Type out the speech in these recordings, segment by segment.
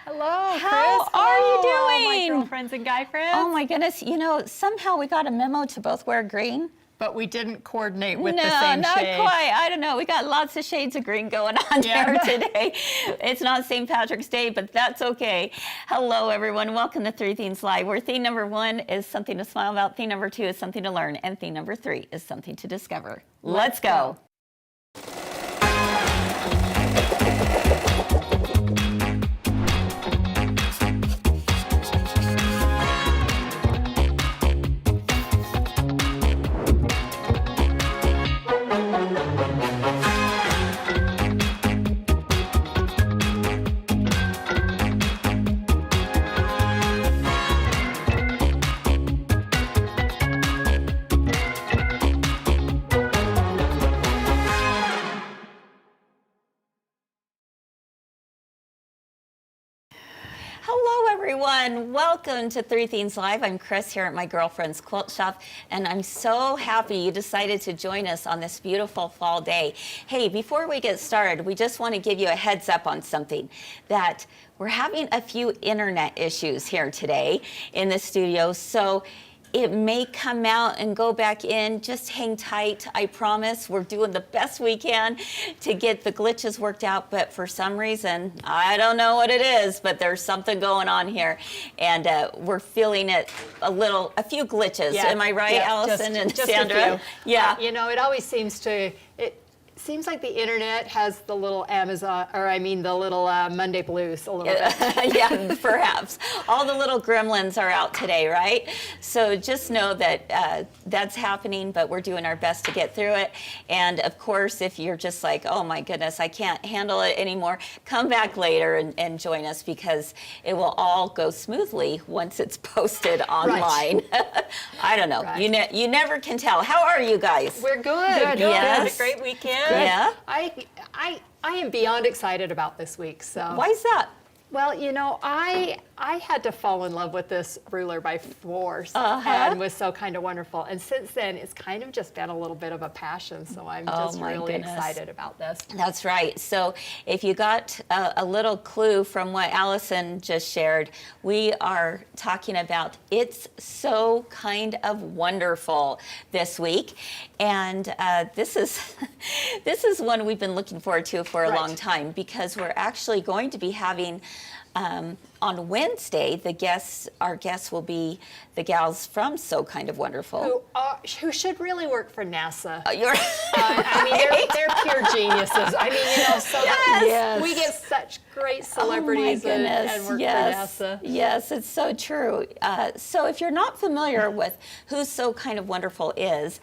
Hello, Kris. How are you doing? My girlfriends and guy friends. Oh my goodness, somehow we got a memo to both wear green. But we didn't coordinate with the No, same not shade. quite. I don't know. We got lots of shades of green going on here today. It's not St. Patrick's Day, but that's okay. Hello, everyone. Welcome to Three Themes Live, where theme number 1 is something to smile about, theme number 2 is something to learn, and theme number 3 is something to discover. Let's go. Hello, everyone. Welcome to Three Themes Live. I'm Kris here at my girlfriend's quilt shop, and I'm so happy you decided to join us on this beautiful fall day. Hey, before we get started, we just want to give you a heads up on something, that we're having a few internet issues here today in the studio, so it may come out and go back in. Just hang tight. I promise we're doing the best we can to get the glitches worked out. But for some reason, I don't know what it is, but there's something going on here. And we're feeling it a few glitches. Yeah. Am I right, Yeah, Allison and just Sandra? A few. Yeah. It always seems like the internet has the little the little Monday blues a little bit. Yeah, perhaps. All the little gremlins are out today, right? So just know that that's happening, but we're doing our best to get through it. And of course, if you're just like, oh my goodness, I can't handle it anymore, come back later and join us, because it will all go smoothly once it's posted online. Right. I don't know. Right. You never can tell. How are you guys? We're good. Good. Yes. Had a great weekend. Yeah. I am beyond excited about this week. So why is that? Well, I had to fall in love with this ruler by force, and was so kind of wonderful. And since then, it's kind of just been a little bit of a passion. So I'm just really excited about this. That's right. So if you got a little clue from what Allison just shared, we are talking about It's So Kind of Wonderful this week. And this is one we've been looking forward to for a long time, because we're actually going to be having on Wednesday, our guests will be the gals from So Kind of Wonderful, who should really work for NASA. Right. They're pure geniuses. We get such great celebrities and work for NASA. Yes, it's so true. So if you're not familiar with who So Kind of Wonderful is,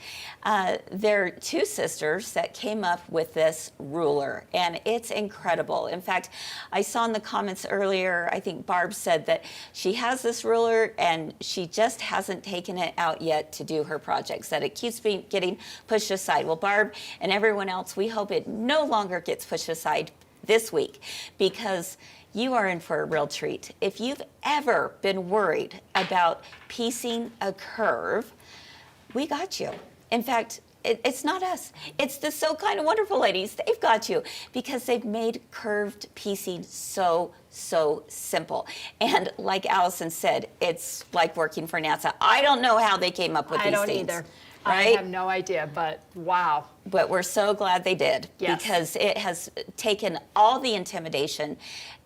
they're two sisters that came up with this ruler, and it's incredible. In fact, I saw in the comments earlier, I think Barb said that she has this ruler and she just hasn't taken it out yet to do her projects, that it keeps getting pushed aside. Well, Barb and everyone else, we hope it no longer gets pushed aside this week, because you are in for a real treat. If you've ever been worried about piecing a curve, we got you. In fact, it's not us. It's the So Kind of Wonderful ladies. They've got you, because they've made curved piecing so simple. And like Allison said, it's like working for NASA. I don't know how they came up with these things. I don't either. Right? I have no idea, but wow. But we're so glad they did, because it has taken all the intimidation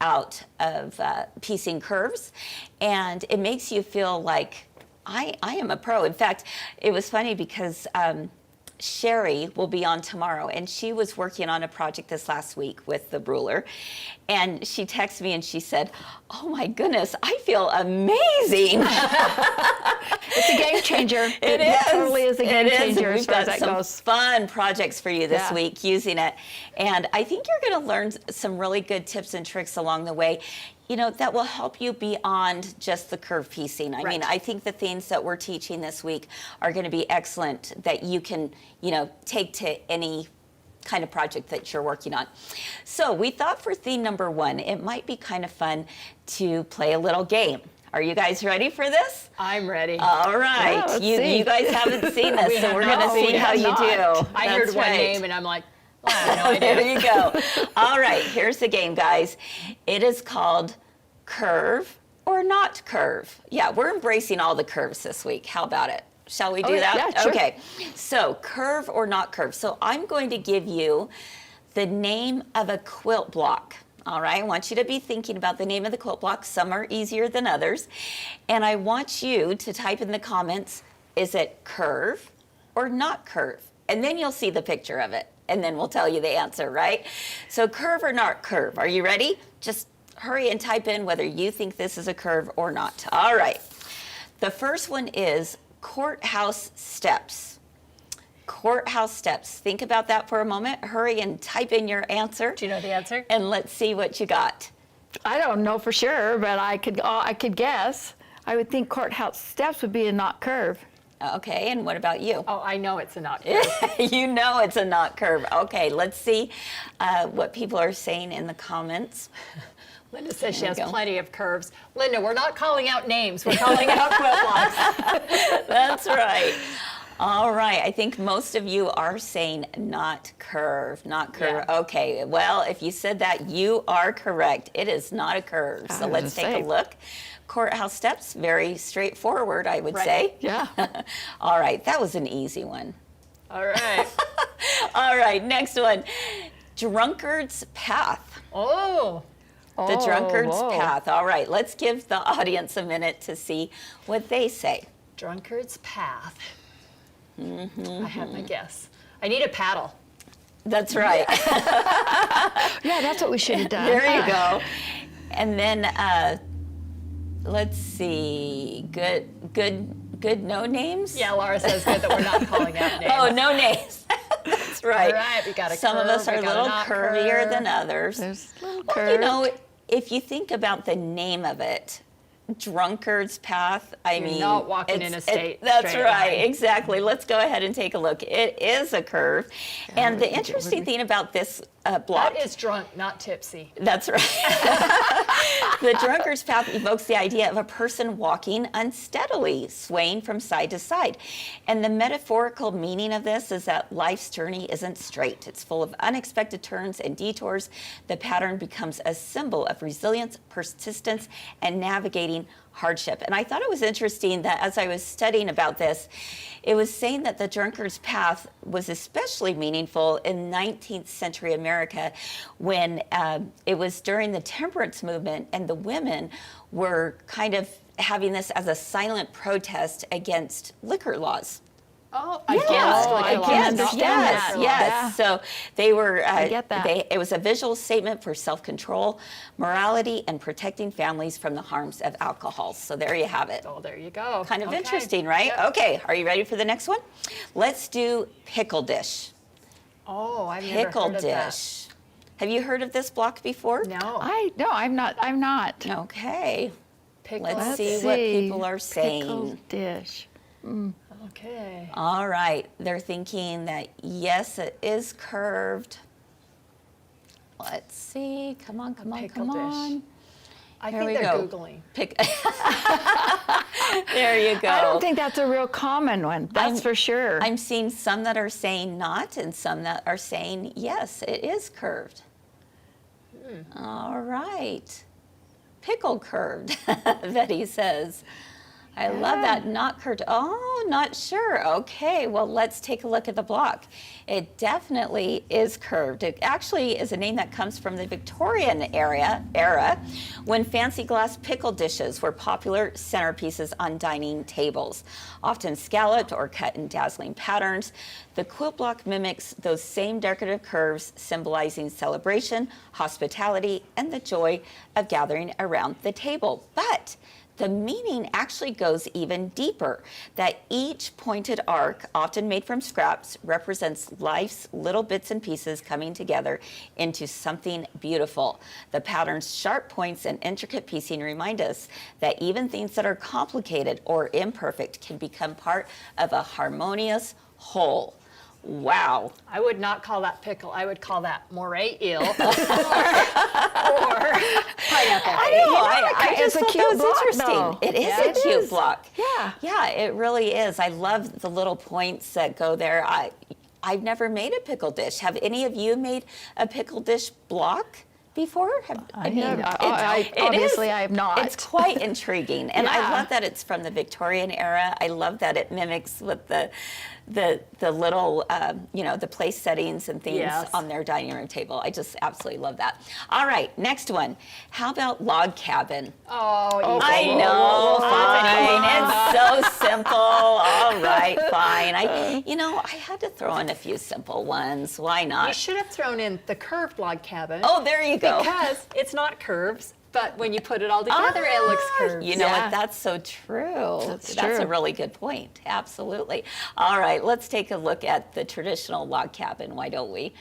out of piecing curves, and it makes you feel like I am a pro. In fact, it was funny because Sherry will be on tomorrow, and she was working on a project this last week with the ruler, and she texted me and she said, oh my goodness, I feel amazing. It's a game changer. It totally is a game changer as far as that goes. We've got some fun projects for you this week using it, and I think you're going to learn some really good tips and tricks along the way, that will help you beyond just the curve piecing. I mean, I think the things that we're teaching this week are going to be excellent, that you can, take to any kind of project that you're working on. So we thought for theme number 1, it might be kind of fun to play a little game. Are you guys ready for this? I'm ready. All right. Yeah, you guys haven't seen this, so we're going to see how you do. I heard one name and I'm like, well, I have no idea. There you go. All right, here's the game, guys. It is called curve or not curve? Yeah, we're embracing all the curves this week. How about it? Shall we do yeah, that? yeah, sure. Okay, so curve or not curve. So I'm going to give you the name of a quilt block. All right, I want you to be thinking about the name of the quilt block. Some are easier than others. And I want you to type in the comments, is it curve or not curve? And then you'll see the picture of it. And then we'll tell you the answer, right? So curve or not curve. Are you ready? Just hurry and type in whether you think this is a curve or not. All right. The first one is courthouse steps. Courthouse steps. Think about that for a moment. Hurry and type in your answer. Do you know the answer? And let's see what you got. I don't know for sure, but I could guess. I would think courthouse steps would be a not curve. Okay, and what about you? Oh, I know it's a not curve. You know it's a not curve. Okay, let's see what people are saying in the comments. Linda says she There has we go. plenty of curves. Linda, we're not calling out names. We're calling out quilt blocks. That's right. All right, I think most of you are saying not curve, not curve. Yeah. Okay, well, if you said that, you are correct. It is not a curve. So was let's gonna take a say. look. Courthouse steps, very straightforward, I would Right. say. Yeah. All right, that was an easy one. All right. All right, next one. Drunkard's path. Oh, The drunkard's whoa. path. All right, let's give the audience a minute to see what they say. drunkard's path. Mm-hmm. I have my guess. I need a paddle. That's right. Yeah, that's what we should have done. There you go. And then let's see. Good no names? Yeah, Laura says good that we're not calling out names. Oh, no names. That's right. All right, we got a Some of curve, us are we a got a little not curvier curve. than others. There's a little Well, curve. you know, if you think about the name of it, Drunkard's Path, I You're mean, not walking in it's- a straight That's straight right, line. exactly. Let's go ahead and take a look. It is a curve. And the think it interesting would be. thing about this block. That is drunk, not tipsy. That's right. The drunkard's path evokes the idea of a person walking unsteadily, swaying from side to side. And the metaphorical meaning of this is that life's journey isn't straight. It's full of unexpected turns and detours. The pattern becomes a symbol of resilience, persistence, and navigating hardship. And I thought it was interesting that as I was studying about this, it was saying that the drunkard's path was especially meaningful in 19th century America when it was during the temperance movement and the women were kind of having this as a silent protest against liquor laws. Oh, Yeah, against liquor laws, against, not yes, liquor yes. Yeah. So they were. I get that. It was a visual statement for self-control, morality, and protecting families from the harms of alcohol. So there you have it. Oh, there you go. Kind of Okay. interesting, right? Yep. Okay, are you ready for the next one? Let's do pickle dish. Oh, I've never Pickle heard of that. dish. Have you heard of this block before? No. I'm not. Okay. Pickle. Let's Let's see what see. people are saying. Pickle dish. Okay. All right, they're thinking that yes, it is curved. Let's see. Come on, come on, pickle come dish. on. I Here think we they're go. Googling. There you go. I don't think that's a real common one. That's I'm- for sure. I'm seeing some that are saying not and some that are saying yes, it is curved. All right. Pickle curved, Betty says. I love that, not curved. Oh, not sure. Okay, well, let's take a look at the block. It definitely is curved. It actually is a name that comes from the Victorian era when fancy glass pickle dishes were popular centerpieces on dining tables, often scalloped or cut in dazzling patterns. The quilt block mimics those same decorative curves, symbolizing celebration, hospitality, and the joy of gathering around the table. But the meaning actually goes even deeper, that each pointed arc, often made from scraps, represents life's little bits and pieces coming together into something beautiful. The pattern's sharp points and intricate piecing remind us that even things that are complicated or imperfect can become part of a harmonious whole. Wow. I would not call that pickle. I would call that moray eel or pineapple. I it's just a thought cute that was block, interesting. though. It is Yeah, a it cute is. block. Yeah. Yeah, it really is. I love the little points that go there. I've never made a pickle dish. Have any of you made a pickle dish block before? Obviously, I have not. It's quite intriguing, and I Yeah. love that it's from the Victorian era. I love that it mimics with the little, the place settings and things Yes. on their dining room table. I just absolutely love that. All right, next one. How about log cabin? Oh, I easy. know, fine. It's so simple. All right, fine. I had to throw in a few simple ones. Why You not? should have thrown in the curved log cabin. Oh, there you go. Because it's not curves, but when you put it all together, it looks curved. You know Yeah. what? That's so true. That's a true. really good point. Absolutely. All right, let's take a look at the traditional log cabin. Why don't we?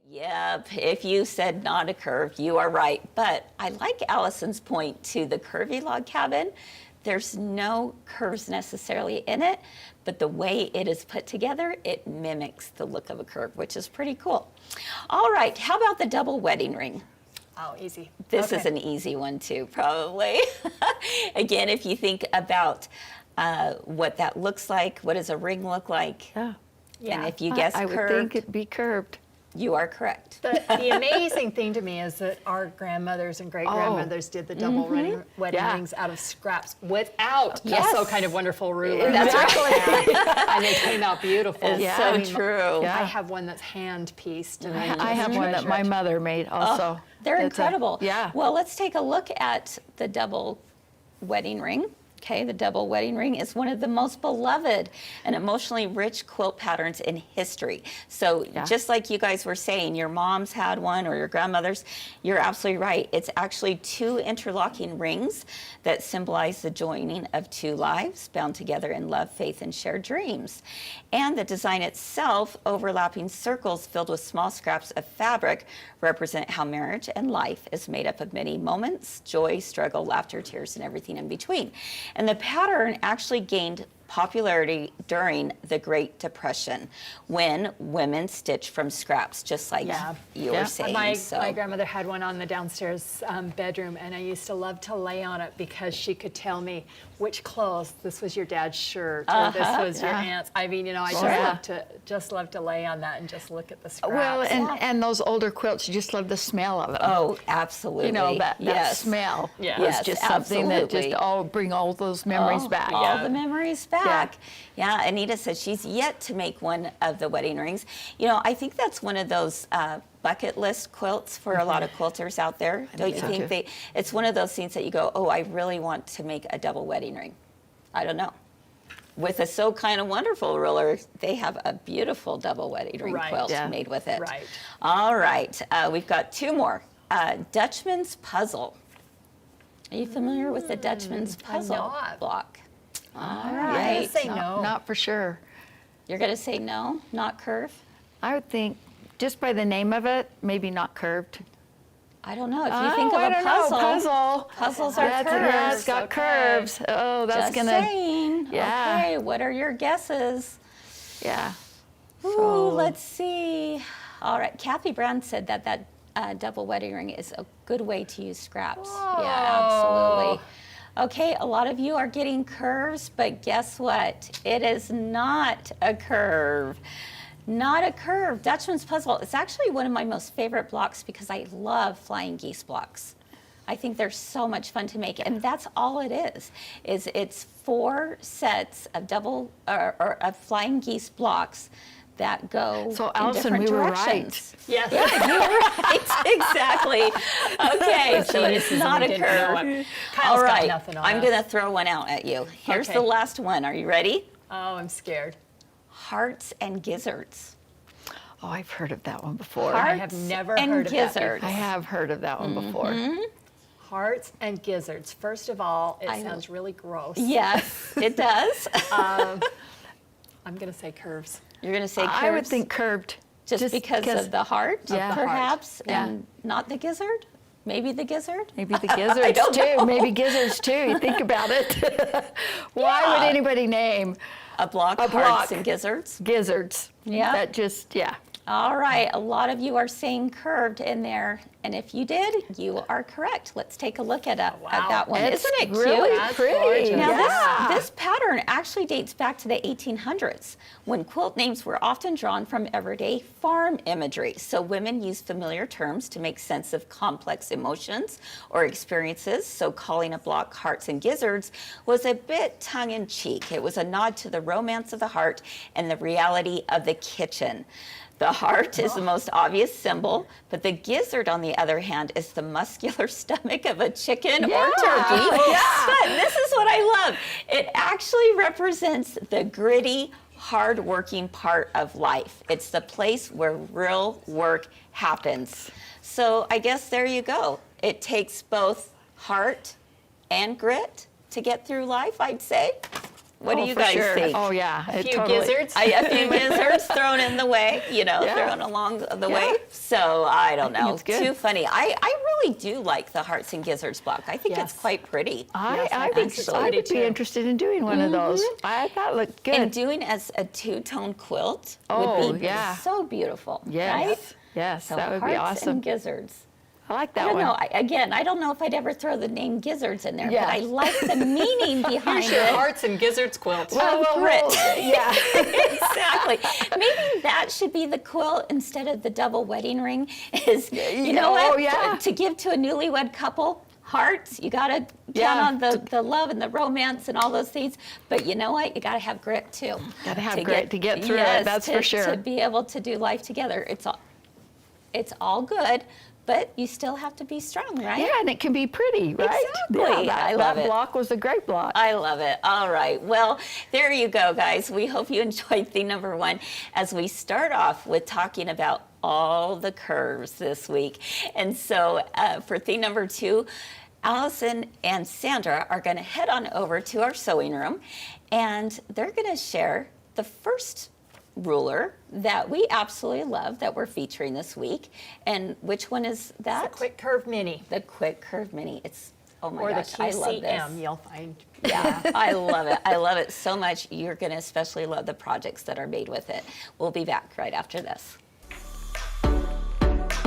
Yep, if you said not a curve, you are right. But I like Allison's point to the curvy log cabin. There's no curves necessarily in it, but the way it is put together, it mimics the look of a curve, which is pretty cool. All right, how about the double wedding ring? Oh, easy. This Okay. is an easy one too, probably. Again, if you think about what that looks like, what does a ring look like? Yeah. And Yeah. if you guess I would curved, think it'd be curved. you are correct. The amazing thing to me is that our grandmothers and great-grandmothers did the double wedding Yeah. rings out of scraps without Yes. a so kind of wonderful ruler. That's right. And they came out beautiful. It's Yeah. so I mean, true. Yeah. I have one that's hand-pieced. And I have one that my mother made also. They're It's incredible. yeah. Well, let's take a look at the double wedding ring. Okay, the double wedding ring is one of the most beloved and emotionally rich quilt patterns in history. So Yeah. just like you guys were saying, your moms had one or your grandmothers, you're absolutely right. It's actually two interlocking rings that symbolize the joining of two lives bound together in love, faith, and shared dreams. And the design itself, overlapping circles filled with small scraps of fabric, represent how marriage and life is made up of many moments, joy, struggle, laughter, tears, and everything in between. And the pattern actually gained popularity during the Great Depression when women stitched from scraps, just like Yeah. you Yeah. were saying. My grandmother had one on the downstairs bedroom, and I used to love to lay on it because she could tell me which clothes. This was your dad's shirt, or this was your Yeah. aunt's. I mean, I Sure. just love to lay on that and just look at the scraps. Well, and those older quilts, you just love the smell of them. Oh, absolutely. You know, that yes. smell Yeah. was Yes, just something that absolutely. just bring all those memories Oh, back. All the memories back. Yeah. Yeah, Anita said she's yet to make one of the wedding rings. I think that's one of those bucket list quilts for a lot of quilters out there. Don't you think so, think it's one of those things that you go, oh, I really want to make a double wedding ring. I don't know. With a So Kind of Wonderful ruler, they have a beautiful double wedding ring Right. quilt Yeah. made with it. Right. All right, we've got two more. Dutchman's Puzzle. Are you familiar with the Dutchman's Puzzle not. block? All I'm right. gonna say no. Not for sure. You're going to say no, not curve? I would think, just by the name of it, maybe not curved. I don't know. If you think of I a don't know. puzzle, puzzles are curves. Yeah, it's got Okay. curves. Oh, that's Just gonna. saying. Yeah. Okay, what are your guesses? Yeah. Ooh, So- let's see. All right, Kathy Brown said that double wedding ring is a good way to use scraps. Yeah, absolutely. Okay, a lot of you are getting curves, but guess what? It is not a curve. Not a curve. Dutchman's Puzzle. It's actually one of my most favorite blocks because I love flying geese blocks. I think they're so much fun to make, and that's all it is it's 4 sets of or of flying geese blocks that go So, in Allison, different we were directions. Yes. Yeah, you were right. Exactly. Okay, so it's Geniuses, not we a didn't know curve. it. All Kyle's got right, nothing on I'm us. going to throw one out at you. Here's Okay. the last one. Are you ready? Oh, I'm scared. Hearts and gizzards. Oh, I've heard of that one before. I Hearts have never and heard of that gizzards. I have heard of that one before. Hearts and gizzards. First of all, it I know. sounds really gross. Yes, it does. I'm going to say curves. You're going to say curves? I would think curved. just because of the heart, Yeah. perhaps, Yeah. and not the gizzard? Maybe the gizzard? Maybe the gizzards don't too. know. Maybe gizzards too. You think about it. Why would Yeah. anybody name A block, A hearts block. and gizzards? gizzards? Yeah. That just, yeah. All right, a lot of you are saying curved in there, and if you did, you are correct. Let's take a look at that one. It's Isn't it cute? really That's pretty. gorgeous. Now Yeah. this pattern actually dates back to the 1800s, when quilt names were often drawn from everyday farm imagery. So women used familiar terms to make sense of complex emotions or experiences. So calling a block hearts and gizzards was a bit tongue-in-cheek. It was a nod to the romance of the heart and the reality of the kitchen. The heart is the most obvious symbol, but the gizzard, on the other hand, is the muscular stomach of a chicken or turkey. Yeah. But this is what I love. It actually represents the gritty, hard-working part of life. It's the place where real work happens. So I guess there you go. It takes both heart and grit to get through life, I'd say. What do you for guys sure. think? Oh, yeah. A few gizzards. A few gizzards thrown in the way, Yeah. thrown along the way. So I don't know. it's good. Too funny. I really do like the hearts and gizzards block. I think Yes. it's quite pretty. I think it's I pretty would be too. interested in doing one of those. I thought it looked good. And doing as a two-tone quilt Oh, would be yeah. so beautiful, yes. right? Yes, So that would be hearts awesome. and gizzards. I like I that don't one. know. I don't know if I'd ever throw the name gizzards in there, Yeah. but I like the meaning behind Here's your it. hearts and gizzards quilt. Grit. yeah. Exactly. Maybe that should be the quilt instead of the double wedding ring. Is you know Oh, what? yeah. To give to a newlywed couple, hearts. You got to count Yeah. on the love and the romance and all those things. But you know what? You got to have grit too. Got to have grit to get through it. Yes, That's for sure. To be able to do life together, it's all good. But you still have to be strong, right? Yeah, and it can be pretty, right? Exactly. Yeah, I love that it. block was a great block. I love it. All right. Well, there you go, guys. We hope you enjoyed theme number 1 as we start off with talking about all the curves this week. And so for theme number 2, Allison and Sandra are going to head on over to our sewing room, and they're going to share the first ruler that we absolutely love that we're featuring this week. And which one is that? The quick curve mini. The Quick Curve Mini. It's, oh my Or gosh, the I love this. QCM, you'll find. Yeah, I love it. I love it so much. You're going to especially love the projects that are made with it. We'll be back right after this.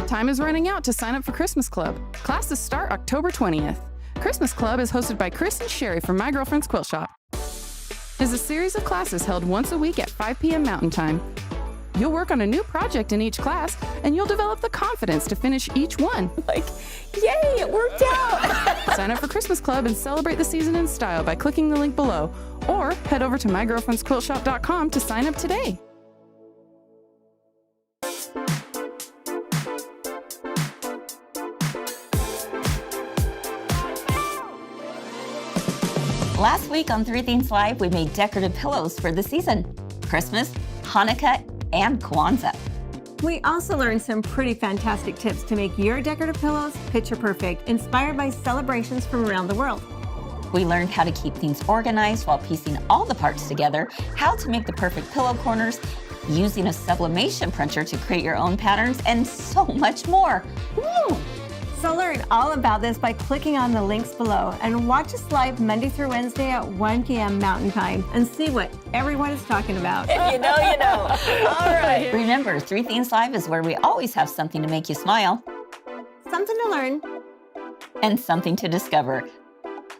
Time is running out to sign up for Christmas Club. Classes start October 20th. Christmas Club is hosted by Kris and Sherry from My Girlfriend's Quilt Shop. It is a series of classes held once a week at 5 p.m. Mountain Time. You'll work on a new project in each class, and you'll develop the confidence to finish each one. Like, yay, it worked out. Sign up for Christmas Club and celebrate the season in style by clicking the link below, or head over to mygirlfriendsquiltshop.com to sign up today. Last week on 3 Things Live, we made decorative pillows for the season: Christmas, Hanukkah, and Kwanzaa. We also learned some pretty fantastic tips to make your decorative pillows picture perfect, inspired by celebrations from around the world. We learned how to keep things organized while piecing all the parts together, how to make the perfect pillow corners, using a sublimation printer to create your own patterns, and so much more. Woo! So learn all about this by clicking on the links below and watch us live Monday through Wednesday at 1 p.m. Mountain Time and see what everyone is talking about. If you know, you know. All right. Remember, 3 Things Live is where we always have something to make you smile Something to learn. and something to discover.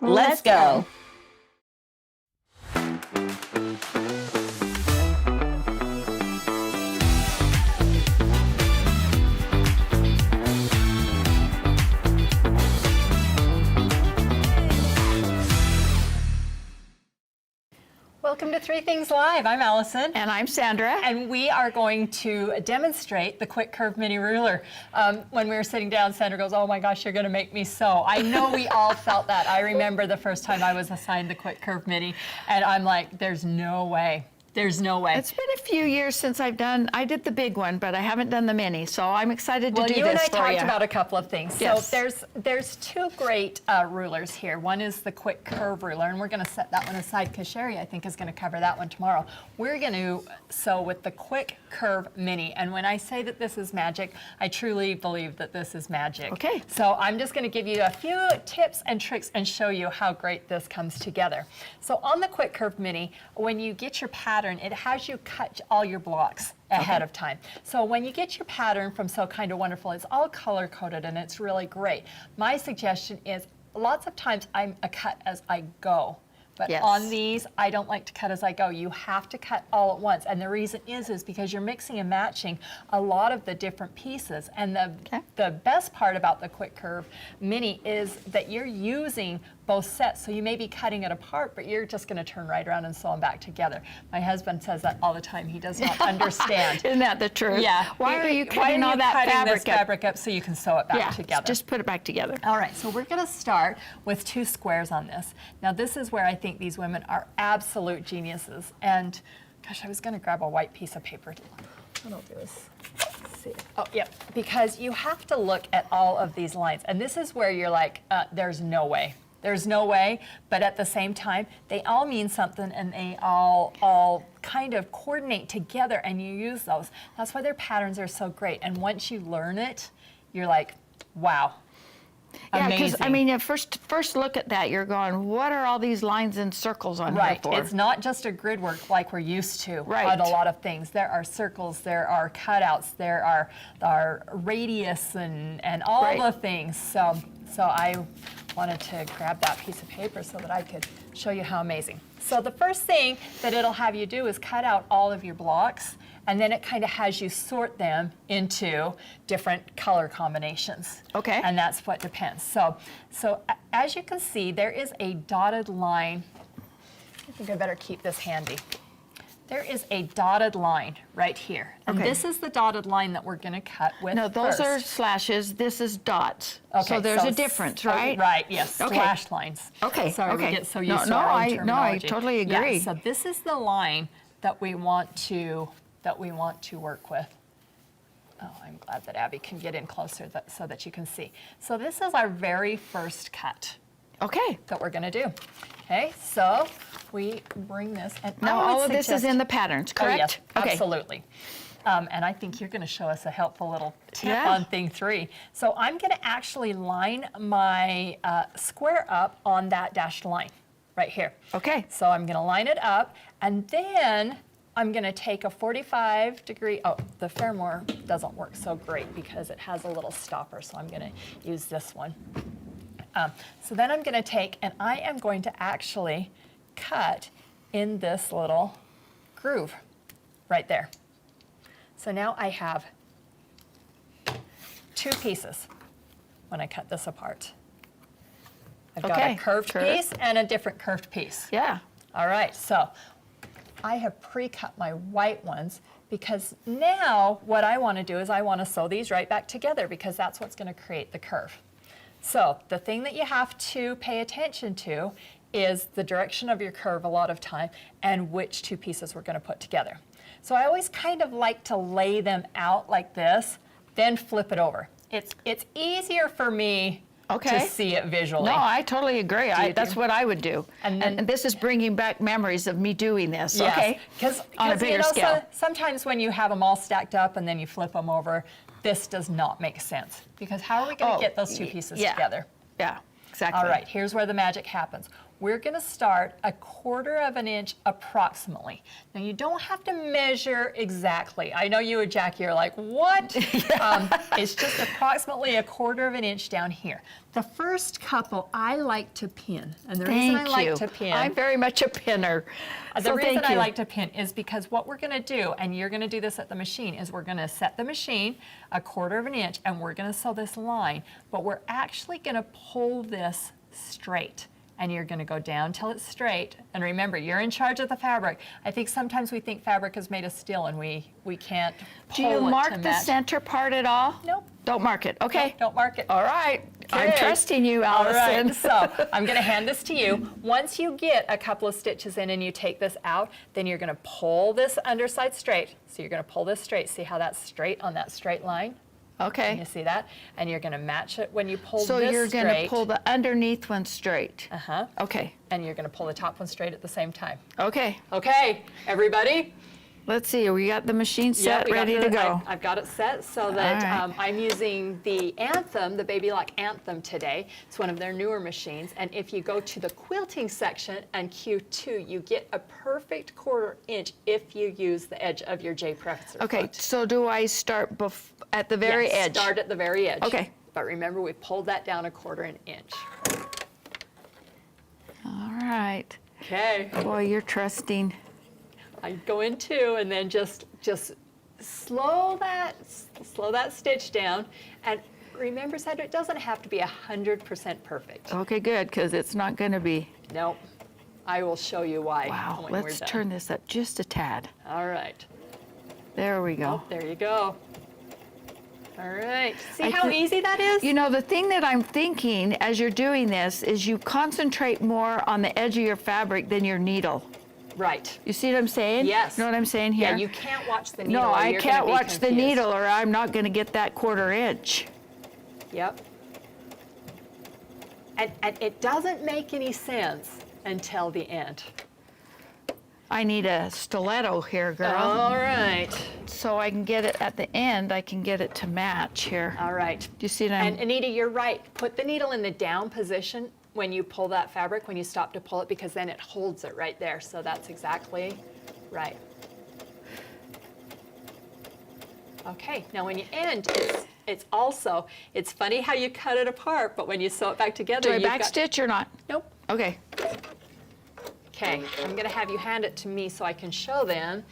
Let's go. Welcome to 3 Things Live. I'm Allison. And I'm Sandra. And we are going to demonstrate the Quick Curve Mini Ruler. When we were sitting down, Sandra goes, oh my gosh, you're going to make me sew. I know we all felt that. I remember the first time I was assigned the Quick Curve Mini, and I'm like, there's no way. There's no way. It's been a few years since I did the big one, but I haven't done the mini, so I'm excited to Well, do you this and I for talked you. about a couple of things. Yes. So there's 2 great rulers here. One is the Quick Curve Ruler, and we're going to set that one aside because Sherry, I think, is going to cover that one tomorrow. We're going to sew with the Quick Curve Mini, and when I say that this is magic, I truly believe that this is magic. Okay. So I'm just going to give you a few tips and tricks and show you how great this comes together. So on the Quick Curve Mini, when you get your pattern, it has you cut all your blocks ahead of time. So when you get your pattern from So Kind of Wonderful, it's all color coded and it's really great. My suggestion is lots of times I'm a cut as I go. But Yes. on these, I don't like to cut as I go. You have to cut all at once. And the reason is because you're mixing and matching a lot of the different pieces. And the best part about the Quick Curve Mini is that you're using both sets. So you may be cutting it apart, but you're just gonna turn right around and sew them back together. My husband says that all the time. He does not understand. Isn't that the truth? Yeah. Why are you cutting all that fabric up so you can sew it back together? Just put it back together. All right, so we're gonna start with 2 squares on this. Now this is where I think these women are absolute geniuses. And gosh, I was gonna grab a white piece of paper. What I'll do is, see. Oh, yep, because you have to look at all of these lines. And this is where you're like, there's no way. There's no way, but at the same time, they all mean something and they all kind of coordinate together and you use those. That's why their patterns are so great. And once you learn it, you're like, wow. Yeah, amazing. because I mean, first look at that, you're going, what are all these lines and circles on here for? It's not just a grid work like we're used to Right. on a lot of things. There are circles, there are cutouts, there are radius and all Right. the things. So I wanted to grab that piece of paper so that I could show you how amazing. So the first thing that it'll have you do is cut out all of your blocks, and then it kind of has you sort them into different color combinations. Okay. And that's what depends. So as you can see, there is a dotted line. I think I better keep this handy. There is a dotted line right here. And Okay. this is the dotted line that we're gonna cut with No, those first. are slashes, this is dots. Okay, So there's a difference, right? Right, yes, Okay. slash lines. Okay, Sorry, okay. we get so No, used to no, our own I terminology. totally agree. Yeah, so this is the line that we want to work with. Oh, I'm glad that Abby can get in closer so that you can see. So this is our very first cut Okay. that we're gonna do. Okay, so we bring this, and Now I would all of this is suggest- in the patterns, Oh, yes, correct? Okay. absolutely. And I think you're going to show us a helpful little tip Yeah. on thing 3. So I'm going to actually line my square up on that dashed line right here. Okay. So I'm going to line it up, and then I'm going to take a 45-degree, oh, the Fairmore doesn't work so great because it has a little stopper, so I'm going to use this one. So then I'm going to take, and I am going to actually cut in this little groove right there. So now I have 2 pieces when I cut this apart. I've got Okay, a curved curved. piece and a different curved piece. Yeah. All right, so I have pre-cut my white ones because now what I want to do is I want to sew these right back together because that's what's going to create the curve. So the thing that you have to pay attention to is the direction of your curve a lot of time and which 2 pieces we're going to put together. So I always kind of like to lay them out like this, then flip it over. It's easier for me Okay. to see it visually. No, I totally agree. That's what I would do. And then- And this is bringing back memories of me doing this. Okay. Because on a bigger scale. sometimes when you have them all stacked up and then you flip them over, this does not make sense. Because how are we going to get those 2 pieces yeah. together? Yeah, exactly. All right, here's where the magic happens. We're going to start 1/4 of an inch approximately. Now you don't have to measure exactly. I know you and Jackie are like, what? It's just approximately 1/4 of an inch down here. The first couple I like to pin, and the reason I Thank like you. to pin. I'm very much a pinner. The So reason thank I you. like to pin is because what we're going to do, and you're going to do this at the machine, is we're going to set the machine 1/4 of an inch, and we're going to sew this line, but we're actually going to pull this straight. And you're going to go down till it's straight. And remember, you're in charge of the fabric. I think sometimes we think fabric is made of steel, and we can't Do pull you it mark to the match. center part at all? Nope. Don't mark it. Okay. Don't mark it. All right. I'm Okay. trusting you, All Allison. right, so I'm going to hand this to you. Once you get a couple of stitches in and you take this out, then you're going to pull this underside straight. So you're going to pull this straight. See how that's straight on that straight line? Can Okay. you see that? And you're going to match it when you pull So this you're straight. going to pull the underneath one straight. Uh-huh. Okay. And you're going to pull the top one straight at the same time. Okay. Okay, everybody, let's see, we got the machine set, we got ready to go. I've got it set so that All right. I'm using the Anthem, the Baby Lock Anthem today. It's one of their newer machines. And if you go to the quilting section and Q2, you get a perfect 1/4 inch if you use the edge of your J presser Okay, foot. so do I start at the very Yes, edge? Start at the very edge. Okay. But remember, we pulled that down 1/4 inch. All right. Okay. Boy, you're trusting. I go in 2 and then just slow that stitch down. And remember, Sandra, it doesn't have to be 100% perfect. Okay, good, because it's not going to be. Nope. I will show you why Wow, when we're let's done. turn this up just a tad. All right. There we go. Oh, there you go. All right. See I how thi- easy that is? You know, the thing that I'm thinking as you're doing this is you concentrate more on the edge of your fabric than your needle. Right. You see what I'm saying? Yes. You know what I'm saying here? Yeah, you can't watch the needle. No, or I you're can't gonna be watch the confused. needle or I'm not going to get that 1/4 inch. Yep. And it doesn't make any sense until the end. I need a stiletto here, girl. All right. So I can get it at the end, I can get it to match here. All right. Do you see what I'm... And Anita, you're right. Put the needle in the down position when you pull that fabric, when you stop to pull it, because then it holds it right there. So that's exactly right. Okay, now when you end, it's funny how you cut it apart, but when you sew it back together, Do I you've got- backstitch or not? Nope. Okay. Okay, I'm gonna have you hand it to me so I can show them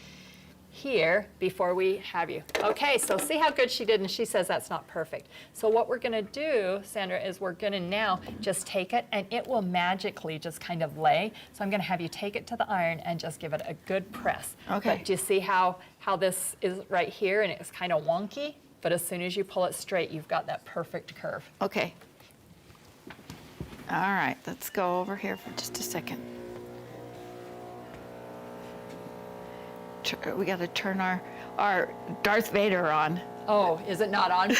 here before we have you. Okay, so see how good she did, and she says that's not perfect. So what we're gonna do, Sandra, is we're gonna now just take it and it will magically just kind of lay. So I'm gonna have you take it to the iron and just give it a good press. Okay. But do you see how this is right here and it's kind of wonky? But as soon as you pull it straight, you've got that perfect curve. Okay. All right, let's go over here for just a second. We got to turn our Darth Vader on. Oh, is it not on?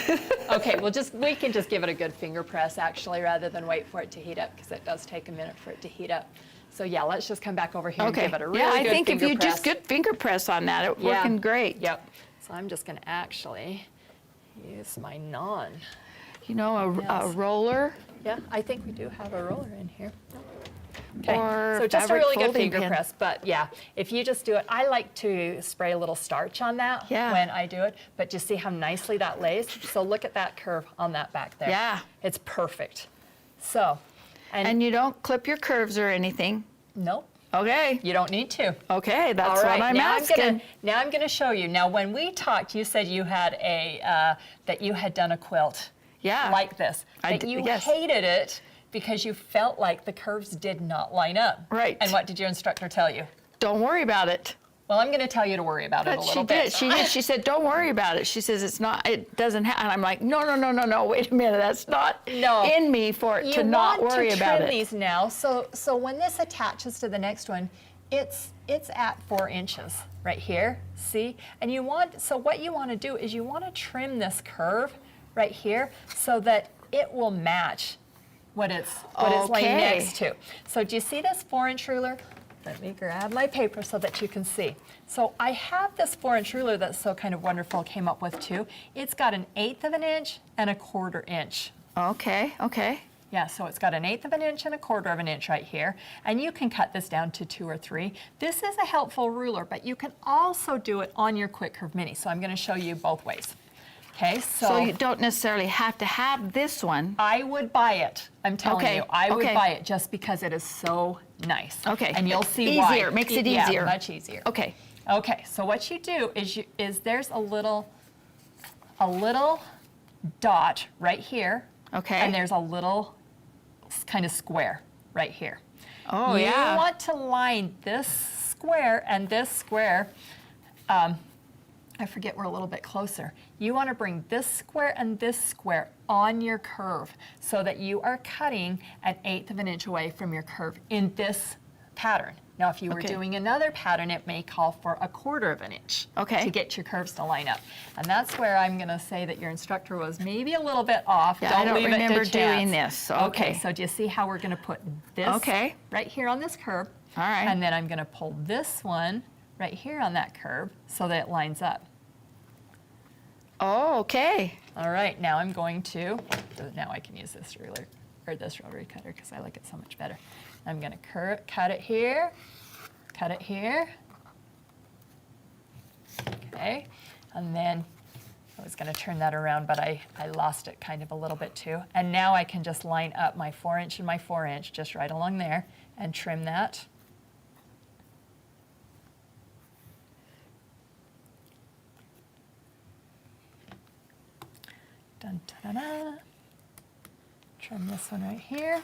Okay, we can just give it a good finger press actually, rather than wait for it to heat up, because it does take a minute for it to heat up. So yeah, let's just come back over here and give it a really yeah, I good think if finger you press. just good finger press on that, it's Yeah. working great. Yep. So I'm just going to actually use my non. You know, a Yes. roller Yeah, I think we do have a roller in here. Okay, or so just a fabric really good folding finger pin. press, but yeah, if you just do it, I like to spray a little starch on that Yeah. when I do it, but just see how nicely that lays? So look at that curve on that back there. Yeah. It's perfect. So, And you don't clip your curves or anything. nope, Okay. you don't need to. Okay, that's All right, what I'm now asking. now I'm gonna show you. Now when we talked, you said you had that you had done a quilt Yeah. like this, I but did, you yes. hated it because you felt like the curves did not line up. Right. And what did your instructor tell you? Don't worry about it. Well, I'm going to tell you to worry about it a But little she bit. did. She did. She said, "Don't worry about it." She says, it doesn't happen." And I'm like, "No. Wait a minute. That's not No. in me for it to not worry want to about trim it." these now. So when this attaches to the next one, it's at 4 inches right here. See? And what you want to do is you want to trim this curve right here so that it will match what it's laying Okay. next to. So do you see this 4-inch ruler? Let me grab my paper so that you can see. So I have this 4-inch ruler that's so kind of wonderful, came up with too. It's got 1/8 of an inch and 1/4 inch. Okay. Yeah, so it's got 1/8 of an inch and 1/4 of an inch right here. And you can cut this down to 2 or 3. This is a helpful ruler, but you can also do it on your Quick Curve Mini. So I'm going to show you both ways. Okay, So you don't necessarily have to have this one. I would buy it. I'm telling Okay, you, I would okay. buy it just because it is so nice. Okay. And you'll see why. Easier, makes it Yeah, easier. much easier. Okay. Okay, so what you do is there's a little dot right here. Okay. And there's a little kind of square right here. Oh, you yeah. want to line this square and this square. I forget, we're a little bit closer. You want to bring this square and this square on your curve so that you are cutting 1/8 of an inch away from your curve in this pattern. Now, if you were Okay. doing another pattern, it may call for 1/4 of an inch Okay. to get your curves to line up. And that's where I'm going to say that your instructor was maybe a little bit off. Yeah, I don't leave it to remember doing chance. this. Okay. So do you see how we're going to put this Okay. right here on this curve? All right. And then I'm going to pull this one right here on that curve so that it lines up. Oh, okay. All right, now I'm going to, now I can use this ruler, or this rotary cutter, because I like it so much better. I'm going to cut it here, cut it here. Okay, and then I was going to turn that around, but I lost it kind of a little bit too. And now I can just line up my 4-inch and my 4-inch just right along there and trim that. Dun, da, da, da. Trim this one right here.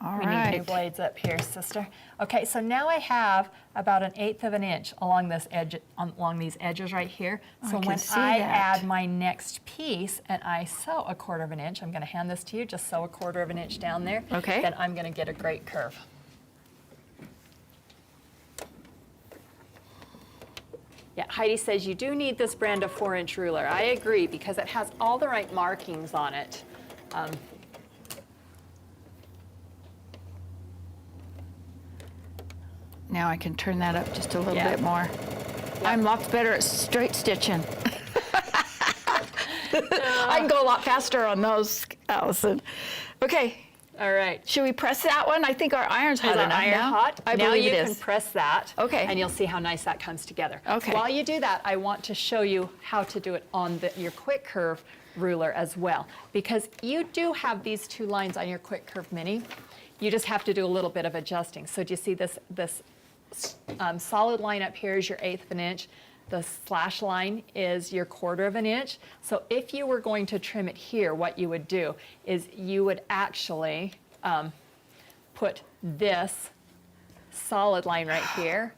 All We right. need new blades up here, sister. Okay, so now I have about 1/8 of an inch along this edge, along these edges right here. So can when see I that. add my next piece and I sew 1/4 of an inch, I'm going to hand this to you. Just sew 1/4 of an inch down there. Okay. Then I'm going to get a great curve. Yeah, Heidi says you do need this brand of 4-inch ruler. I agree, because it has all the right markings on it. Now I can turn that up just a little Yeah. bit more. I'm lots better at straight stitching. I can go a lot faster on those, Allison. Okay, All right. should we press that one? I think our iron's hot Is our enough iron now. hot? I now believe you it can is. press that. Okay. And you'll see how nice that comes together. Okay. While you do that, I want to show you how to do it on your quick curve ruler as well, because you do have these 2 lines on your quick curve mini. You just have to do a little bit of adjusting. So do you see this solid line up here is your 1/8 of an inch. The slash line is your 1/4 of an inch. So if you were going to trim it here, what you would do is you would actually put this solid line right here,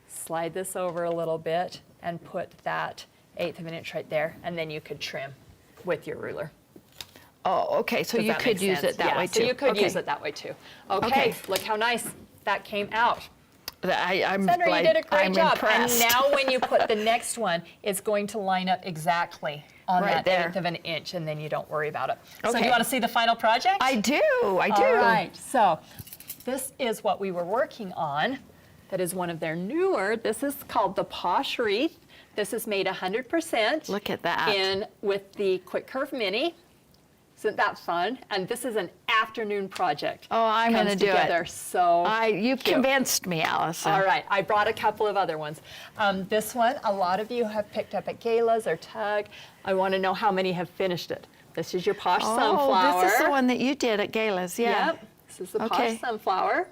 slide this over a little bit, and put that 1/8 of an inch right there, and then you could trim with your ruler. Oh, okay, so Does you that could make use sense? it that Yeah, way too. So you could Okay. use it that way too. Okay, Okay. look how nice that came out. I'm Sandra, like, you did a great I'm job. impressed. And now when you put the next one, it's going to line up exactly on Right that there. 1/8 of an inch, and then you don't worry about it. So Okay. do you want to see the final project? I do. All Oh. right, so this is what we were working on. That is one of their newer. This is called the Posh Wreath. This is made 100%. Look at that. In with the Quick Curve Mini. Isn't that fun? And this is an afternoon project. Oh, I'm Comes gonna do it. together so You've cute. convinced me, Allison. All right, I brought a couple of other ones. This one, a lot of you have picked up at galas or Tug. I want to know how many have finished it. This is your Posh Sunflower. Oh, this is the one that you did at galas, yeah. Yep, this is the Okay. Posh Sunflower.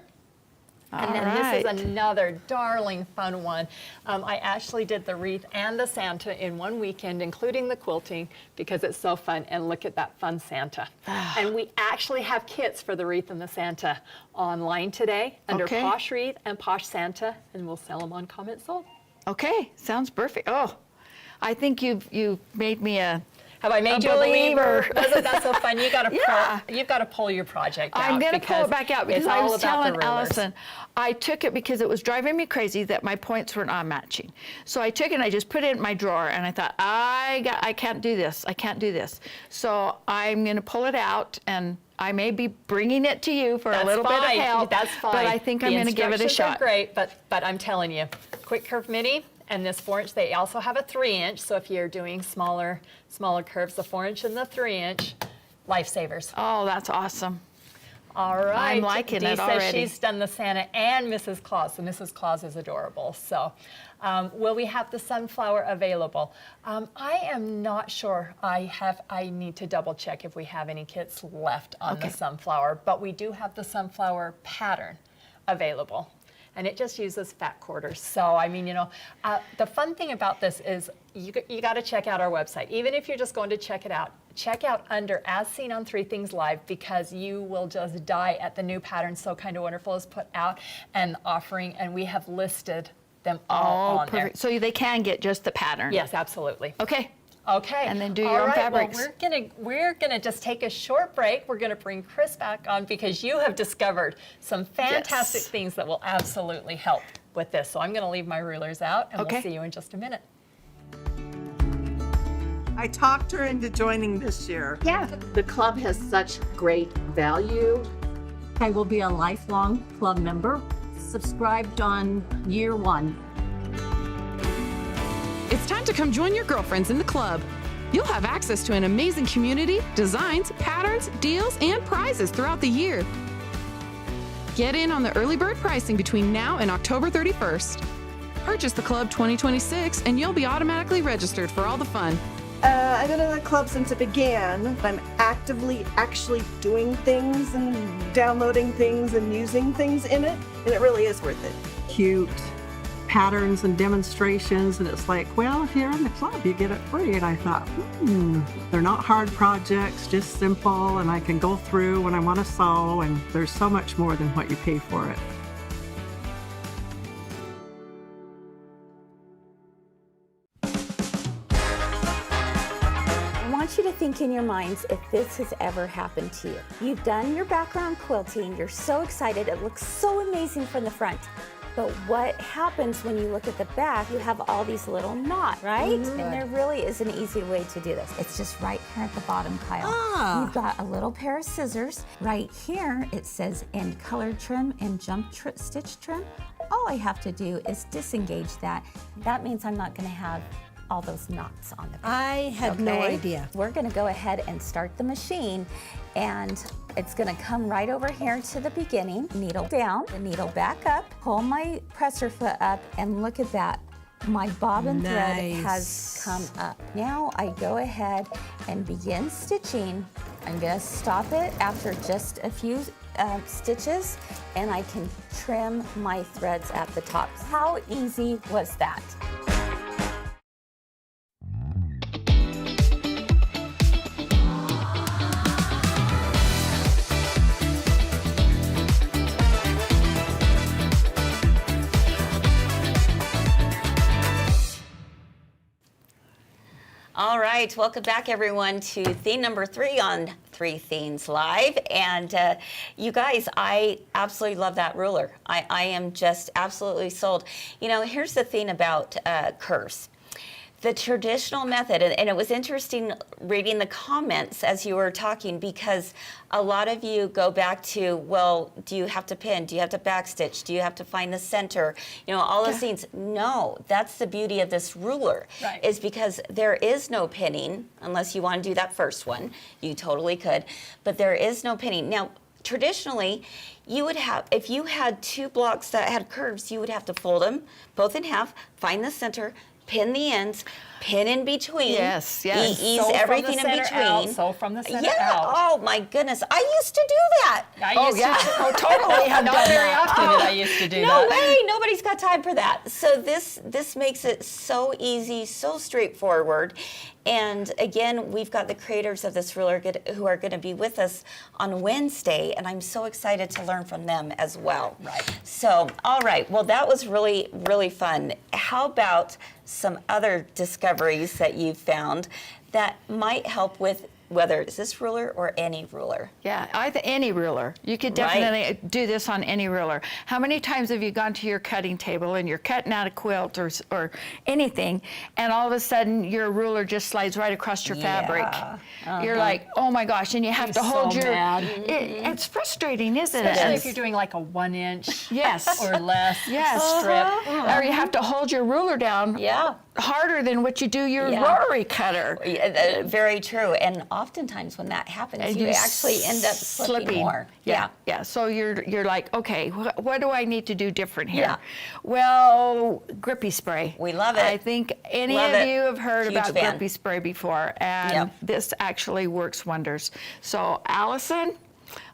And then this is another darling fun one. I actually did the wreath and the Santa in one weekend, including the quilting, because it's so fun. And look at that fun Santa. And we actually have kits for the wreath and the Santa online today under Okay. Posh Wreath and Posh Santa, and we'll sell them on Comment Sold. Okay, sounds perfect. Oh, I think you've made me a Have I made A you a believer. believer? Wasn't that so fun? Yeah. You've got to pull your project out. I'm going to pull because it back out because it's I all was about the telling rulers. Allison, I took it because it was driving me crazy that my points were not matching. So I took it and I just put it in my drawer and I thought, I can't do this. I can't do this. So I'm going to pull it out and I may be bringing it to you for a little bit of help. That's fine. But I think I'm going to give it a instructions shot. are great, but I'm telling you, Quick Curve Mini and this 4-inch, they also have a 3-inch. So if you're doing smaller curves, the 4-inch and the 3-inch, lifesavers. Oh, that's awesome. All right. I'm liking Dee it says already. she's done the Santa and Mrs. Claus. So Mrs. Claus is adorable. So will we have the sunflower available? I am not sure. I need to double check if we have any kits left on the sunflower, but we do have the sunflower pattern available. And it just uses fat quarters. So, I mean, the fun thing about this is you got to check out our website. Even if you're just going to check it out, check out under As Seen on 3 Things Live, because you will just die at the new pattern So Kind of Wonderful is put out and offering, and we have listed them all on perfect. So they can get just the pattern. there. Yes, absolutely. Okay. Okay. And then do All your own right, fabrics. Well, we're gonna just take a short break. We're gonna bring Kris back on because you have discovered some fantastic Yes. things that will absolutely help with this. So I'm gonna leave my rulers out, and Okay. we'll see you in just a minute. I talked her into joining this year. Yeah. The club has such great value. I will be a lifelong club member, subscribed on year 1. It's time to come join your girlfriends in the club. You'll have access to an amazing community, designs, patterns, deals, and prizes throughout the year. Get in on the early bird pricing between now and October 31st. Purchase the Club 2026 and you'll be automatically registered for all the fun. I've been in the club since it began. I'm actively actually doing things and downloading things and using things in it, and it really is worth it. Cute patterns and demonstrations, and it's like, well, if you're in the club, you get it free. And I thought, they're not hard projects, just simple, and I can go through when I want to sew, and there's so much more than what you pay for it. I want you to think in your minds if this has ever happened to you. You've done your background quilting, you're so excited, it looks so amazing from the front. But what happens when you look at the back, you have all these little knots, right? And there really is an easy way to do this. It's just right here at the bottom, Kyle. You've got a little pair of scissors. Right here, it says end color trim and jump stitch trim. All I have to do is disengage that. That means I'm not gonna have all those knots on the back. I had no idea. We're gonna go ahead and start the machine, and it's gonna come right over here to the beginning. Needle down, the needle back up, pull my presser foot up, and look at that. My bobbin thread has come up. Now I go ahead and begin stitching. I'm gonna stop it after just a few stitches, and I can trim my threads at the top. How easy was that? All right, welcome back everyone to theme number 3 on 3 Themes Live. And you guys, I absolutely love that ruler. I am just absolutely sold. You know, here's the thing about curves. The traditional method, and it was interesting reading the comments as you were talking, because a lot of you go back to, well, do you have to pin? Do you have to backstitch? Do you have to find the center? You know, all those things. No, that's the beauty of this ruler, is because there is no pinning, unless you want to do that first one. You totally could, but there is no pinning. Now, traditionally, you would have, if you had 2 blocks that had curves, you would have to fold them both in half, find the center, pin the ends, pin in between. Yes. Ease Sew everything from the in center between. out, sew from the center out. Oh my goodness, I used to do that. I used to totally have Not done very that. often did I used to do No that. way, nobody's got time for that. So this makes it so easy, so straightforward. And again, we've got the creators of this ruler who are going to be with us on Wednesday, and I'm so excited to learn from them as well. Right. So, all right, well, that was really, really fun. How about some other discoveries that you've found that might help with whether it's this ruler or any ruler? Yeah, any ruler. You could definitely do this on any ruler. How many times have you gone to your cutting table and you're cutting out a quilt or anything, and all of a sudden your ruler just slides right across your fabric? You're like, oh my gosh, and you have to hold your... mad. It's frustrating, isn't Especially it? if you're doing like a 1-inch Yes. or less strip. Or you have to hold your ruler down harder than what you do your rotary cutter. Very true. And oftentimes when that happens, And you you actually end up slipping more. Yeah. So you're like, okay, what do I need to do different here? Yeah. Well, Grippy spray. We love it. I think any Love of it. you have heard Huge about fan. Grippy spray before, and this actually works wonders. So Allison,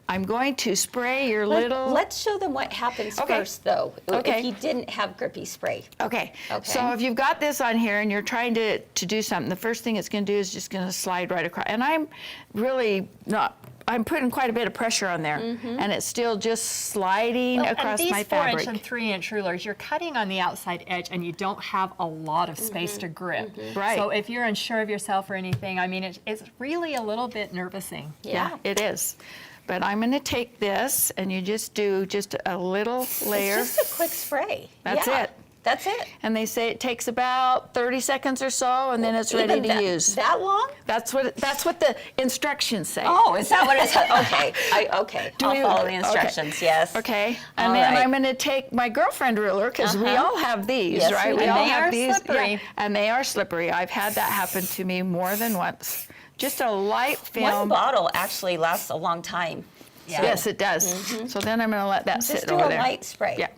I'm going to spray your little... Let's show them what happens first, though, if you didn't have Grippy spray. Okay. So if you've got this on here and you're trying to do something, the first thing it's going to do is just going to slide right across. And I'm really not... I'm putting quite a bit of pressure on there, and it's still just sliding across my fabric. And these 4-inch and 3-inch rulers, you're cutting on the outside edge, and you don't have a lot of space to grip. Right. So if you're unsure of yourself or anything, I mean, it's really a little bit nervousing. Yeah, it is. But I'm going to take this, and you just do just a little layer. It's just a quick spray. That's it. That's it. And they say it takes about 30 seconds or so, and then it's ready Even to use. That long? That's what the instructions say. Oh, is that what it is? Okay. Okay. I'll follow the instructions. Okay. Yes. Okay. And All then right. I'm going to take my girlfriend ruler, because we all have these, Yes, right? we do. all And they have are these. slippery. Yeah, and they are slippery. I've had that happen to me more than once. Just a light film. One bottle actually lasts a long time. Yeah. Yes, it does. So then I'm going to let that Just sit do over a there. light spray. Yeah.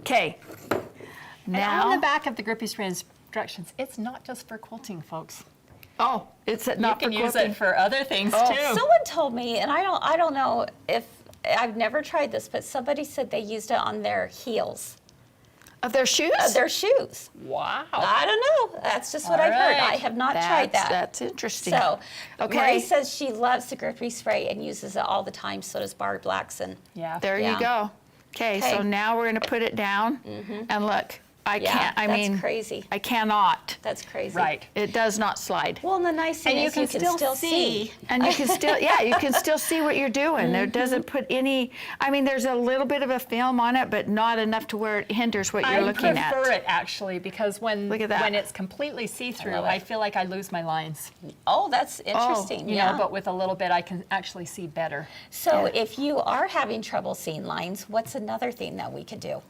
Okay. And on Now. the back of the Grippy Spray instructions, it's not just for quilting, folks. Oh, it's not you can for use quilting. it for other things Oh. too. Someone told me, and I don't know if I've never tried this, but somebody said they used it on their heels. Of their shoes? Of their shoes. Wow. I don't know. That's just what All I've heard. right. I have not tried that. That's interesting. So, Okay. Marie says she loves the Grippy spray and uses it all the time. So does Barb Blackson. Yeah. There Yeah. you go. Okay, so Okay. now we're going to put it down. And look, I Yeah, can't, I that's mean, crazy. I cannot. That's crazy. Right. It does not slide. Well, and the nice thing And you is can you can still still see. see. And you can still, yeah, you can still see what you're doing. There doesn't put any, I mean, there's a little bit of a film on it, but not enough to where it hinders what you're I looking at. prefer it actually because when Look at that. when it's completely see-through, love it. I feel like I lose my lines. Oh, that's interesting. You yeah. know, but with a little bit, I can actually see better. So if you are having trouble seeing lines, what's another thing that we could do?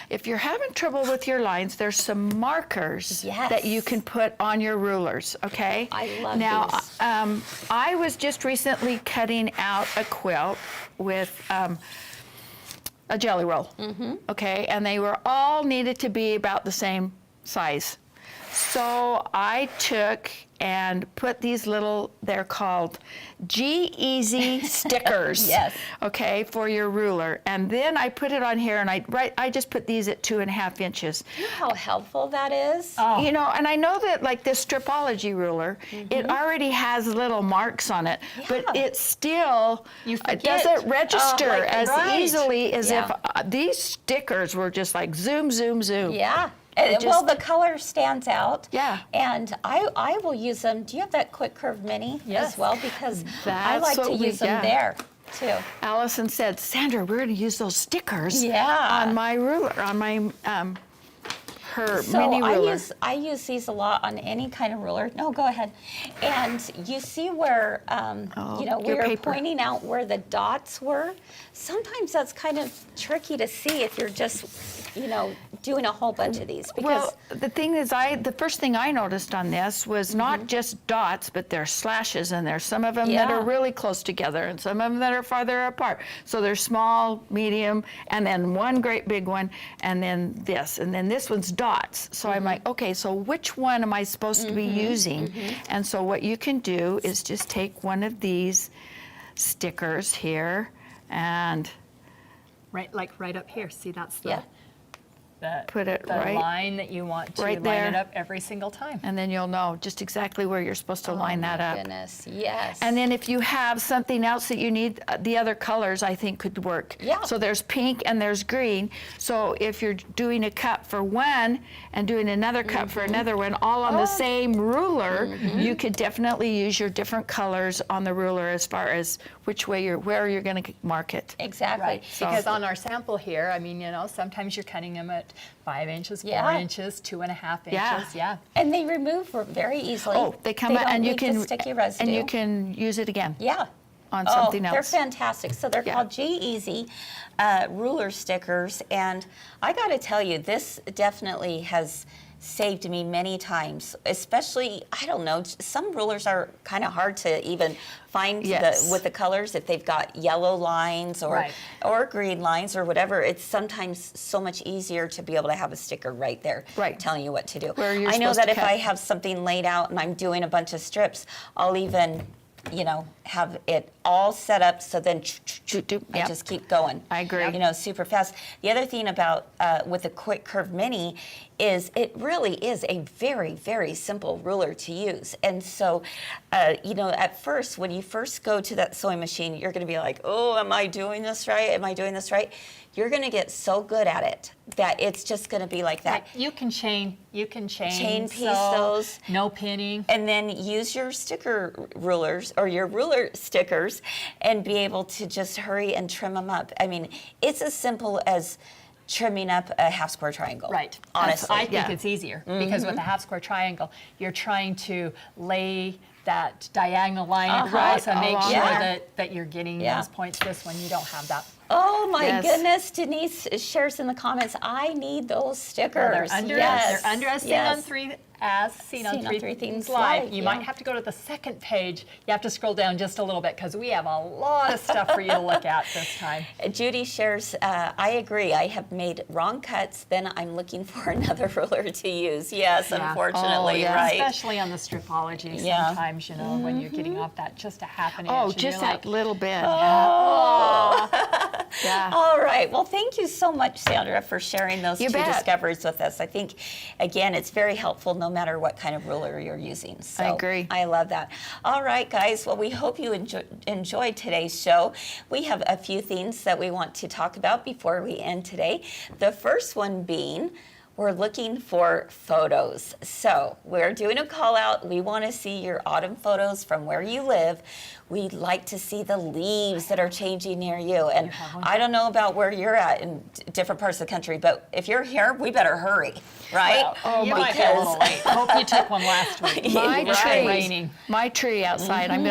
If you're having trouble with your lines, there's some markers Yes. that you can put on your rulers, okay? I love now, these. I was just recently cutting out a quilt with a jelly roll, okay? And they were all needed to be about the same size. So I took and put these little, they're called GEasy stickers. Yes. Okay, for your ruler. And then I put it on here and I just put these at 2.5 inches. You know how helpful that is? Oh. You know, and I know that like this Stripology ruler, it already has little marks on it, but Yeah. it still You it forget. doesn't register like- as right. easily as Yeah. if these stickers were just like zoom, zoom, zoom. Yeah. And, It well, just- the color stands out. Yeah. And I will use them. Do you have that quick curve mini Yes. as well? Because I That's like to what we use them got. there too. Allison said, Sandra, we're going to use those stickers Yeah. on my ruler, on my her So mini ruler. I use these a lot on any kind of ruler. No, go ahead. And you see where you know we your were paper. pointing out where the dots were. Sometimes that's kind of tricky to see if you're just doing a whole bunch of these because Well, the thing is, the first thing I noticed on this was not just dots, but there's slashes, and there's some of them that are Yeah. really close together, and some of them that are farther apart. So there's small, medium, and then one great big one, and then this one's dots. So I'm like, okay, so which one am I supposed to be using? And so what you can do is just take one of these stickers here, and Right up here. See, that's the Yeah. Put it the right- line that you want to right line it there. up every single time. and then you'll know just exactly where you're supposed to line that up. goodness, yes. And then if you have something else that you need, the other colors I think could work. Yeah. So there's pink and there's green. So if you're doing a cut for one and doing another cut for another one, all on the same ruler, you could definitely use your different colors on the ruler as far as where you're going to mark it. exactly. Right, because on our sample here, I mean, sometimes you're cutting them at 5 inches, 4 Yeah. inches, 2.5 Yeah. inches. Yeah. And they remove very easily. Oh, they come out don't and you leave the can sticky residue. and you can use it again Yeah. on something They're else. fantastic. So they're Yeah. called GEasy ruler stickers. And I got to tell you, this definitely has saved me many times, especially, I don't know, some rulers are kind of hard to even find Yes. with the colors if they've got yellow lines Right. or green lines or whatever. It's sometimes so much easier to be able to have a sticker right there Right. telling you what to do. Where you're I know supposed that to if cut. I have something laid out and I'm doing a bunch of strips, I'll even have it all set up so then I Yep. just keep going. I agree. Super fast. The other thing about with the Quick Curve Mini is it really is a very, very simple ruler to use. And so, at first, when you first go to that sewing machine, you're going to be like, oh, am I doing this right? Am I doing this right? You're going to get so good at it that it's just going to be like that. You can chain Chain piece sew, those. no pinning. And then use your sticker rulers or your ruler stickers and be able to just hurry and trim them up. I mean, it's as simple as trimming up a half square triangle. Right. Honestly. I think it's easier because with a half square triangle, you're trying to lay that diagonal line across and make sure that you're getting those points. This one, you don't have that. Oh my goodness, Denise shares in the comments, I need those stickers. They're under us. They're under us as seen on Three Things Live. You might have to go to the second page. You have to scroll down just a little bit because we have a lot of stuff for you to look at this time. Judy shares, I agree. I have made wrong cuts, then I'm looking for another ruler to use. Yes, unfortunately, right? Especially on the stripology sometimes, you know, when you're getting off that just a half an inch. Oh, just that little bit. Yeah. All right. Well, thank you so much, Sandra, for sharing those two discoveries with us. I think, again, it's very helpful no matter what kind of ruler you're using. So I agree. I love that. All right, guys. Well, we hope you enjoyed today's show. We have a few things that we want to talk about before we end today. The first one being, we're looking for photos. So we're doing a call out. We want to see your autumn photos from where you live. We'd like to see the leaves that are changing near you. And I don't know about where you're at in different parts of the country, but if you're here, we better hurry, right? Well, you might be a little late. I hope you took one last week. My tree outside, I'm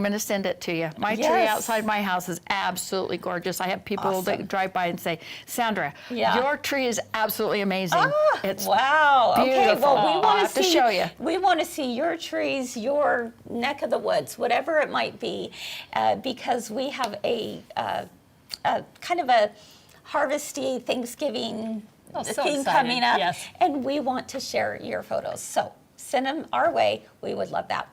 gonna send it to you. My tree outside my house is absolutely gorgeous. I have people that drive by and say, Sandra, your tree is absolutely amazing. It's wow. beautiful. Okay, well, we want to show you. We want to see your trees, your neck of the woods, whatever it might be, because we have a kind of a harvesty Thanksgiving thing coming up, and we want to share your photos. So send them our way. We would love that.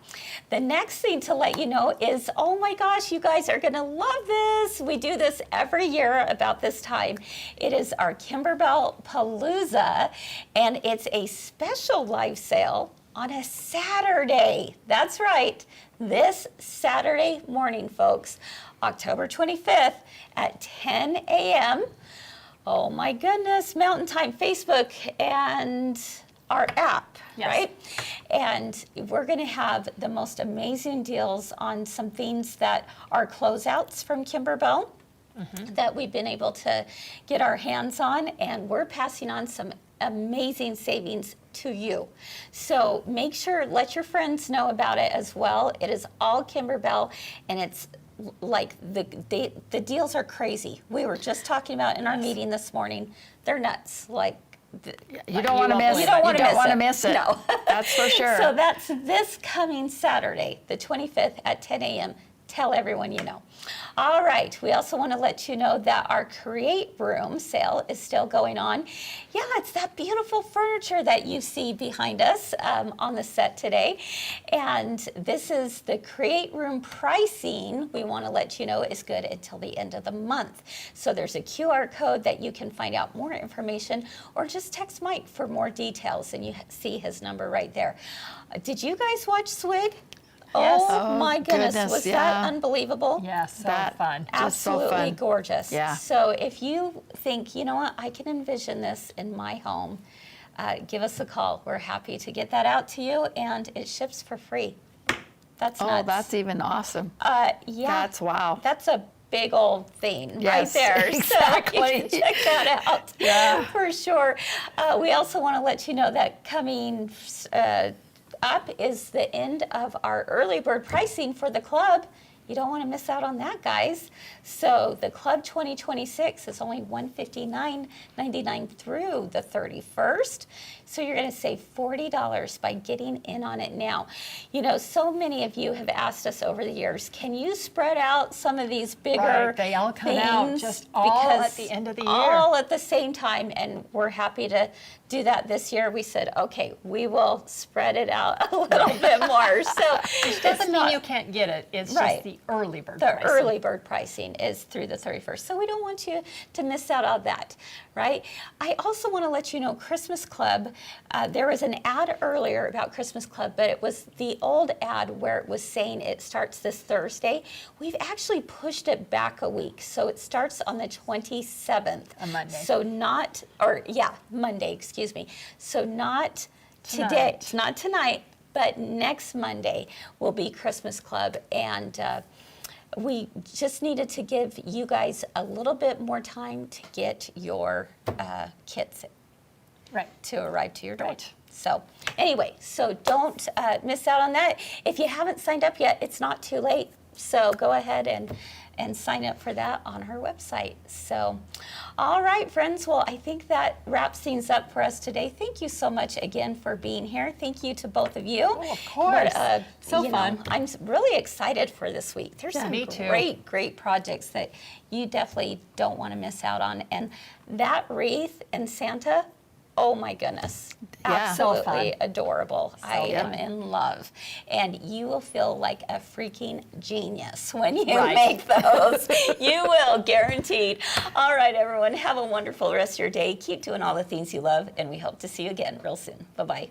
The next thing to let you know is, oh my gosh, you guys are going to love this. We do this every year about this time. It is our Kimberbell Palooza, and it's a special live sale on a Saturday. That's right. This Saturday morning, folks, October 25th at 10 a.m. Oh my goodness, Mountain Time, Facebook, and our app, right? And we're going to have the most amazing deals on some things that are closeouts from Kimberbell that we've been able to get our hands on, and we're passing on some amazing savings to you. So make sure, let your friends know about it as well. It is all Kimberbell, and it's like the deals are crazy. We were just talking about in our meeting this morning. They're nuts. Like, you don't want to miss it. You don't want to miss it. No, that's for sure. So that's this coming Saturday, the 25th at 10 a.m. Tell everyone you know. All right, we also want to let you know that our Create Room sale is still going on. Yeah, it's that beautiful furniture that you see behind us on the set today. And this is the Create Room pricing, we want to let you know, is good until the end of the month. So there's a QR code that you can find out more information, or just text Mike for more details, and you see his number right there. Did you guys watch Swig? Yes. Oh my goodness, was that unbelievable? Yes, so fun. Absolutely so fun. Gorgeous. Yeah. So if you think, you know what, I can envision this in my home, give us a call. We're happy to get that out to you, and it ships for free. That's nuts. Oh, that's even awesome. Yeah. That's wow. That's a big old thing right Yes, there. exactly. So you can check that out for sure. We also want to let you know that coming up is the end of our early bird pricing for the club. You don't want to miss out on that, guys. So the Club 2026 is only $159.99 through the 31st. So you're going to save $40 by getting in on it now. You know, so many of you have asked us over the years, can you spread out some of these bigger They all come things out just all at the end of the year. All at the same time, and we're happy to do that this year. We said, okay, we will spread it out a little bit more. So it doesn't mean you can't get it. It's just the early bird pricing. The early bird pricing is through the 31st. So we don't want you to miss out on that, right? I also want to let you know Christmas Club, there was an ad earlier about Christmas Club, but it was the old ad where it was saying it starts this Thursday. We've actually pushed it back a week. So it starts on the 27th. A Monday. So Monday, excuse me. So not today, not tonight, but next Monday will be Christmas Club. And we just needed to give you guys a little bit more time to get your kits to arrive to your door. So anyway, so don't miss out on that. If you haven't signed up yet, it's not too late. So go ahead and sign up for that on her website. So, all right, friends. Well, I think that wraps things up for us today. Thank you so much again for being here. Thank you to both of you. Oh, of course. So fun. I'm really excited for this week. There's some me too. great projects that you definitely don't want to miss out on. And that wreath and Santa, oh my goodness, absolutely adorable. I am in love. And you will feel like a freaking genius when you make those. You will, guaranteed. All right, everyone, have a wonderful rest of your day. Keep doing all the things you love, and we hope to see you again real soon. Bye-bye.